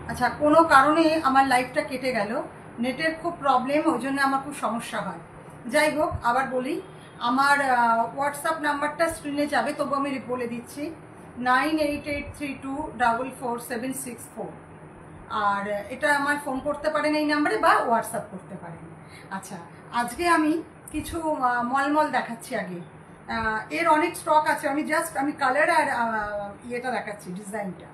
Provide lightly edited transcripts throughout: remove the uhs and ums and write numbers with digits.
আচ্ছা, কোনো কারণে আমার লাইফটা কেটে গেল, নেটের খুব প্রবলেম, ওই জন্য আমার খুব সমস্যা হয়। যাই হোক, আবার বলি, আমার হোয়াটসঅ্যাপ নাম্বারটা স্ক্রিনে যাবে, তবু আমি বলে দিচ্ছি 9883244764। আর এটা আমার ফোন করতে পারেন এই নাম্বারে, বা হোয়াটসঅ্যাপ করতে পারেন। আচ্ছা, আজকে আমি কিছু মলমল দেখাচ্ছি। আগে এর অনেক স্টক আছে, আমি কালার আর ইয়েটা দেখাচ্ছি, ডিজাইনটা।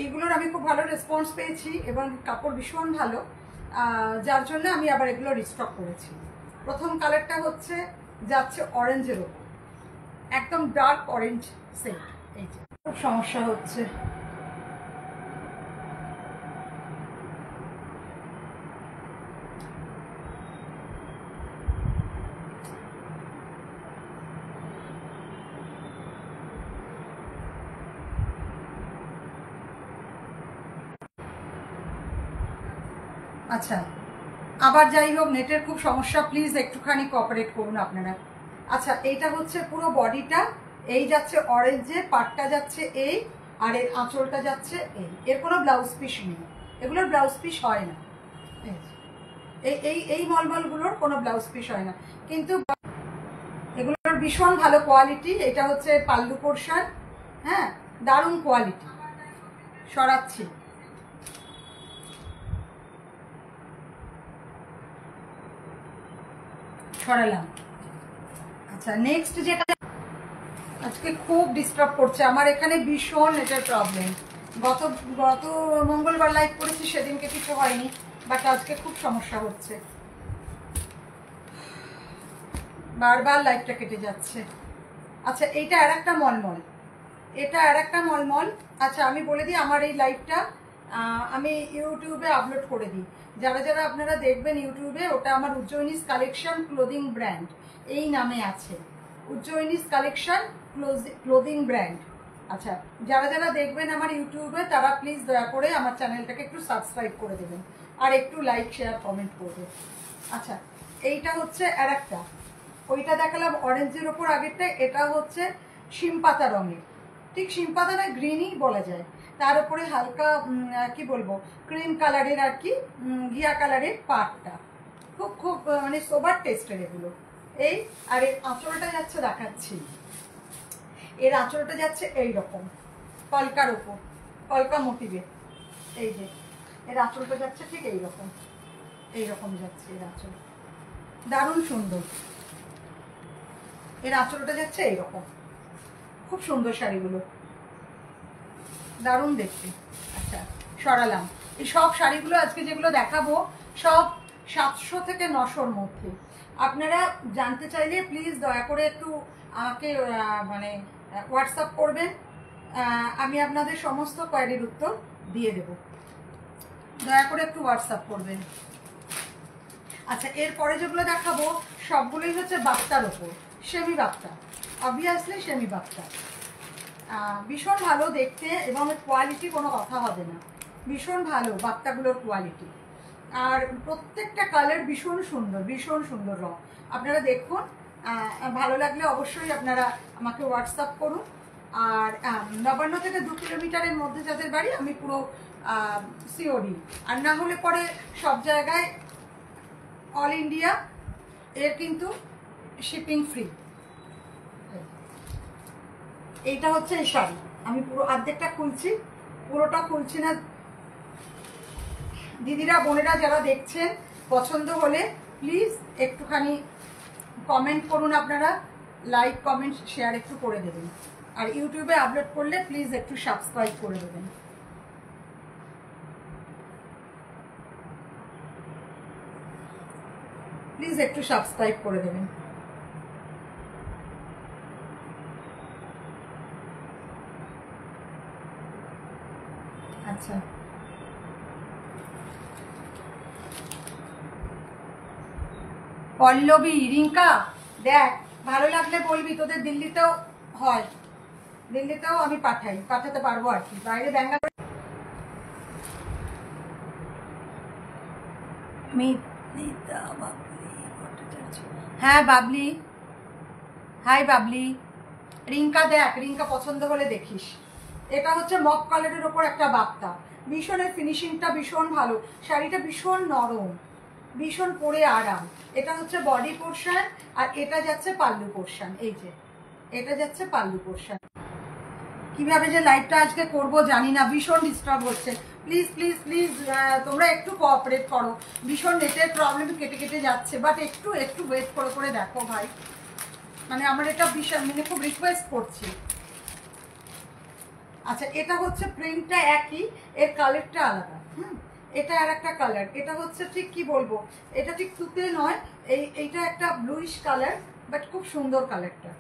এইগুলোর আমি খুব ভালো রেসপন্স পেয়েছি এবং কাপড় ভীষণ ভালো, যার জন্য আমি আবার এগুলো রিস্টক করেছি। প্রথম কালারটা হচ্ছে যাচ্ছে অরেঞ্জের ওপর, একদম ডার্ক অরেঞ্জ সেট। এই যে খুব সমস্যা হচ্ছে, আচ্ছা আবার যাই হোক, নেটের খুব সমস্যা, প্লিজ একটুখানি কোঅপারেট করুন আপনারা। আচ্ছা, এইটা হচ্ছে পুরো বডিটা, এই যাচ্ছে অরেঞ্জে, পাটটা যাচ্ছে এই, আর এর আঁচলটা যাচ্ছে এই। এর কোনো ব্লাউজ পিস নেই, এগুলোর ব্লাউজ পিস হয় না। এই এই এই মলমলগুলোর কোনো ব্লাউজ পিস হয় না, কিন্তু এগুলোর ভীষণ ভালো কোয়ালিটি। এটা হচ্ছে পাল্লু পোর্শন, হ্যাঁ, দারুণ কোয়ালিটি। সরাচ্ছি, সরালাম। আচ্ছা, নেক্সট যেটা আজকে খুব ডিস্টার্ব করছে আমার, এখানে ভীষণ নেটের প্রবলেম। গত গত মঙ্গলবার লাইভ করেছি, সেদিনকে কিছু হয়নি, বাট আজকে খুব সমস্যা হচ্ছে, বারবার লাইভটা কেটে যাচ্ছে। আচ্ছা, এইটা আর একটা মলমল, এটা আর একটা মলমল। আচ্ছা, আমি বলে দিই, আমার এই লাইভটা আমি ইউটিউবে আপলোড করে দিই। যারা যারা আপনারা দেখবেন ইউটিউবে, ওটা আমার উজ্জয়িনীস কালেকশন ক্লোদিং ব্র্যান্ড এই নামে আছে, উজ্জয়িনীস কালেকশন ক্লোদিং ব্র্যান্ড। আচ্ছা, যারা যারা দেখবেন আমার ইউটিউবে, তারা প্লিজ দয়া করে আমার চ্যানেলটাকে একটু সাবস্ক্রাইব করে দেবেন, আর একটু লাইক শেয়ার কমেন্ট করবেন। আচ্ছা, এইটা হচ্ছে আর একটা, ওইটা দেখালাম অরেঞ্জের ওপর আগেরটা, এটা হচ্ছে শিম পাতা রঙের, ঠিক শিম পাতা না, গ্রিনই বলা যায়। তার উপরে হালকা কি বলবো, ক্রিম কালারের আর কি, ঘিয়া কালারের পাটটা, খুব খুব মানে সোবার টেস্টের এগুলো। এই, আর এর আঁচলটা যাচ্ছে, দেখাচ্ছি, এর আঁচলটা যাচ্ছে এইরকম কলকার ওপর, কলকা মোটিভে। এই যে এর আঁচলটা যাচ্ছে ঠিক এইরকম, এইরকম যাচ্ছে এর আঁচল, দারুণ সুন্দর। এর আঁচলটা যাচ্ছে এইরকম, খুব সুন্দর শাড়িগুলো, দারুণ দেখতে। আচ্ছা, সরালাম। এই সব শাড়িগুলো আজকে যেগুলো দেখাবো, সব 700 থেকে 900-র মধ্যে। আপনারা জানতে চাইলে প্লিজ দয়া করে একটু আমাকে মানে হোয়াটসঅ্যাপ করবেন, আমি আপনাদের সমস্ত কোয়ারির উত্তর দিয়ে দেব। দয়া করে একটু হোয়াটসঅ্যাপ করবেন। আচ্ছা, এরপরে যেগুলো দেখাবো সবগুলোই হচ্ছে বাপ্তার ওপর, semi Bapta, obviously semi Bapta. ভীষণ ভালো দেখতে, এবং কোয়ালিটি কোনো কথা হবে না, ভীষণ ভালো বাপ্তাগুলোর কোয়ালিটি। আর প্রত্যেকটা কালার ভীষণ সুন্দর, ভীষণ সুন্দর রং। আপনারা দেখুন, ভালো লাগলে অবশ্যই আপনারা আমাকে হোয়াটসঅ্যাপ করুন। আর নবান্ন থেকে 2 কিলোমিটারের মধ্যে যাদের বাড়ি, আমি পুরো সিওডি, আর না হলে পরে সব জায়গায় অল ইন্ডিয়া এর কিন্তু শিপিং ফ্রি। এইটা হচ্ছে এই শাড়ি, আমি পুরো অর্ধেকটা খুলছি, পুরোটা খুলছি না। দিদিরা বোনেরা যারা দেখছেন, পছন্দ হলে প্লিজ একটুখানি কমেন্ট করুন, আপনারা লাইক কমেন্ট শেয়ার একটু করে দেবেন, আর ইউটিউবে আপলোড করলে প্লিজ একটু সাবস্ক্রাইব করে দেবেন। প্লিজ একটু সাবস্ক্রাইব করে দেবেন। আচ্ছা, পল্লবী, রিঙ্কা, দেখ ভালো লাগলে বলবি, তোদের দিল্লিতেও হয়, দিল্লিতেও আমি পাঠাতে পারবো আর কি, বাইরে ব্যাঙ্গালোর। হ্যাঁ বাবলি, হাই বাবলি। রিঙ্কা দেখ, রিঙ্কা পছন্দ হলে দেখিস। এটা হচ্ছে মক কালারের ওপর একটা বাপ্তা, ভীষণের ফিনিশিংটা ভীষণ ভালো, শাড়িটা ভীষণ নরম, ভীষণ পরে আরাম। এটা হচ্ছে বডি পোর্শন আর এটা যাচ্ছে পাল্লু পোর্শন। এই যে এটা যাচ্ছে পাল্লু পোর্শন। কিভাবে যে লাইভটা আজকে করব জানি না, ভীষণ ডিস্টার্ব হচ্ছে। প্লিজ প্লিজ প্লিজ তোমরা একটু কোঅপারেট করো। ভীষণ নেটের প্রবলেম, কেটে কেটে যাচ্ছে, বাট একটু একটু ওয়েট করে করে দেখো ভাই, মানে আমার এটা ভীষণ মানে খুব রিকোয়েস্ট করছি। আচ্ছা, এটা হচ্ছে প্রিন্টটা একই, এর কালারটা আলাদা। এটা আর একটা কালার, এটা হচ্ছে ঠিক কি বলবো, এটা ঠিক তুতে নয়, এইটা একটা ব্লুইশ কালার, বাট খুব সুন্দর কালারটা।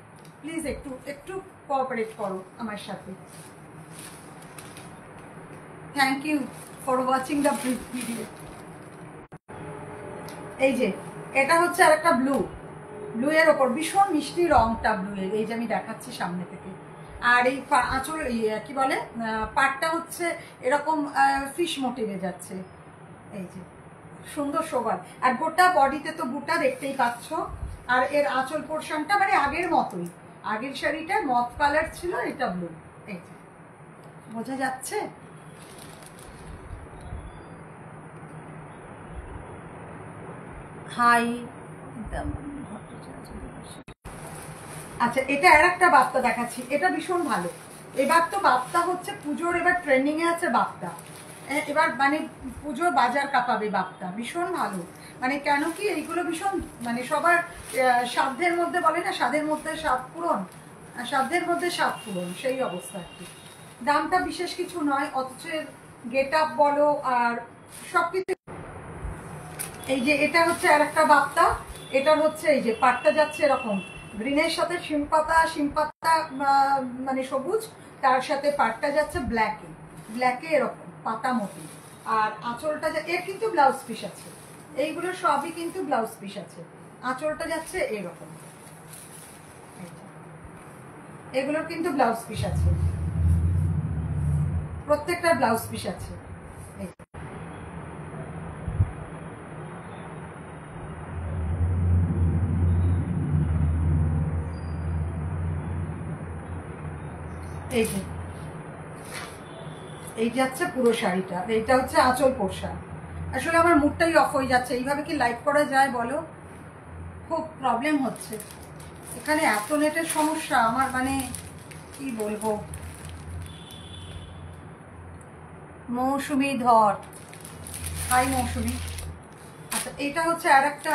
প্লিজ একটু একটু কোঅপারেট করো আমার সাথে। Thank you for watching the video. এই যে এটা হচ্ছে আর একটা ব্লু, ব্লু এর ওপর ভীষণ মিষ্টি রংটা ব্লু এর, এই যে আমি দেখাচ্ছি সামনে থেকে। আর এই আঁচল কি বলে পাটটা হচ্ছে এরকম ফিশ মোটিভে যাচ্ছে। এই যে সুন্দর সোবার, আর গোটা বডিতে তো বুটা দেখতেই পাচ্ছ। আর এর আঁচল পোর্শনটা মানে আগের মতোই, আগের শাড়িটা মফ কালার ছিল, এটা ব্লু। এই যে বোঝা যাচ্ছে। হাই, আচ্ছা এটা আর একটা বাপ্তা দেখাচ্ছি, এটা ভীষণ ভালো। এবার তো বাপ্তা হচ্ছে পুজোর, এবার ট্রেন্ডিং এ আছে বাপ্তা, এবার মানে পুজোর বাজার কাঁপাবে বাপ্তা, ভীষণ ভালো। মানে কেন কি এইগুলো ভীষণ মানে সবার সাধ্যের মধ্যে, বলে না সাধ্যের মধ্যে স্বাদ পূরণ, সাধ্যের মধ্যে স্বাদ পূরণ, সেই অবস্থা আর কি। দামটা বিশেষ কিছু নয়, অথচ গেট আপ বলো আর সবকিছু। এই যে এটা হচ্ছে আর একটা বাপ্তা, এটার হচ্ছে এই যে পাটটা যাচ্ছে এরকম গ্রিনের সাথে শিমপাতা মানে সবুজ, তার সাথে পাটটা যাচ্ছে ব্ল্যাকে, ব্ল্যাকে এরকম পাতা মতো। আর আঁচলটা এর কিন্তু ব্লাউজ পিস আছে, এইগুলো সবই কিন্তু ব্লাউজ পিস আছে। আঁচলটা যাচ্ছে এরকম, এগুলোর কিন্তু ব্লাউজ পিস আছে, প্রত্যেকটা ব্লাউজ পিস আছে। এই যে এই যাচ্ছে পুরো শাড়িটা, এইটা হচ্ছে আঁচল পোর্শন। আসলে আমার মুডটাই অফ হয়ে যাচ্ছে, এইভাবে কি লাইভ করা যায় বলো? খুব প্রবলেম হচ্ছে এখানে, এত নেটের সমস্যা আমার, মানে কি বলবো। মৌসুমি ধর, হাই মৌসুমি। আচ্ছা এটা হচ্ছে আর একটা,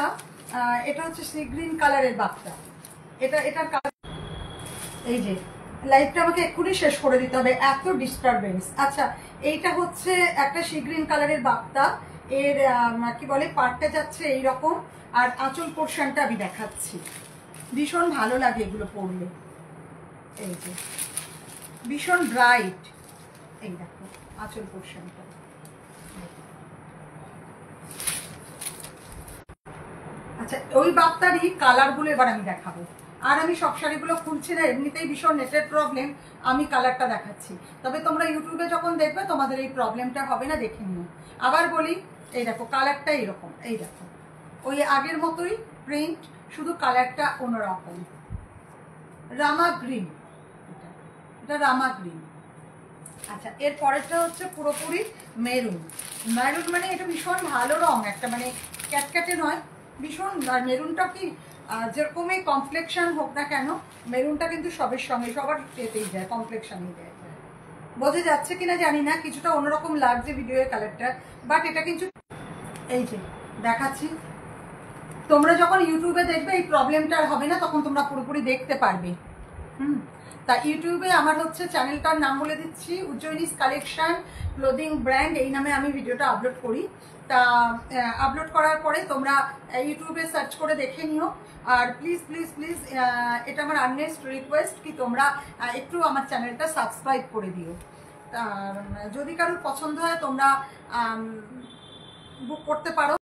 এটা হচ্ছে সি গ্রিন কালারের বাক্তা, এটার কালার। এই যে লাইভটা আমাকে এক্ষুনি শেষ করে দিতে হবে, এত ডিস্টারবেন্স। আচ্ছা এইটা হচ্ছে একটা সি গ্রিন কালারের বাক্তা, এর কি বলে পাটটা যাচ্ছে এইরকম, আর আঁচল পোর্শনটা আমি দেখাচ্ছি। ভীষণ ভালো লাগে এগুলো পরলে, এই যে ভীষণ ব্রাইট। এই দেখো আঁচল পোর্শনটা। আচ্ছা ওই বাপ্তারই কালারগুলো এবার আমি দেখাবো, আর আমি সব শাড়িগুলো খুলছি না, এমনিতেই ভীষণ নেটের প্রবলেম, আমি কালারটা দেখাচ্ছি। তবে তোমরা ইউটিউবে যখন দেখবে তোমাদের এই প্রবলেমটা হবে না, দেখে নিও। আবার বলি, এই দেখো কালারটা এইরকম, এই দেখো ওই আগের মতোই প্রিন্ট, শুধু কালারটা অন্যরকম, রামা গ্রিন, এটা রামা গ্রিন। আচ্ছা এর পরেরটা হচ্ছে পুরোপুরি মেরুন, মেরুন মানে এটা ভীষণ ভালো রং একটা, মানে ক্যাটক্যাটে নয়, ভীষণ। আর মেরুনটা কি যেরকমই কমপ্লেকশন হোক না কেন, মেরুনটা কিন্তু সবের সঙ্গে সবার পেতেই যায়, কমপ্লেকশনই দেয়। বোঝা যাচ্ছে কিনা জানি না, কিছুটা অন্যরকম লাগছে ভিডিওর কালারটা, বাট এটা কিন্তু এই যে দেখাচ্ছি। তোমরা যখন ইউটিউবে দেখবে এই প্রবলেমটা আর হবে না, তখন তোমরা পুরোপুরি দেখতে পারবে। তা ইউটিউবে আমার হচ্ছে চ্যানেলটার নাম বলে দিচ্ছি, উজ্জয়িনীস কালেকশন ক্লোদিং ব্র্যান্ড, এই নামে আমি ভিডিওটা আপলোড করি। তা আপলোড করার পরে তোমরা ইউটিউবে সার্চ করে দেখে নিও। আর প্লিজ প্লিজ প্লিজ এটা আমার আর্নেস্ট রিকোয়েস্ট কি তোমরা একটু আমার চ্যানেলটা সাবস্ক্রাইব করে দিও। যদি কারোর পছন্দ হয় তোমরা বুক করতে পারো।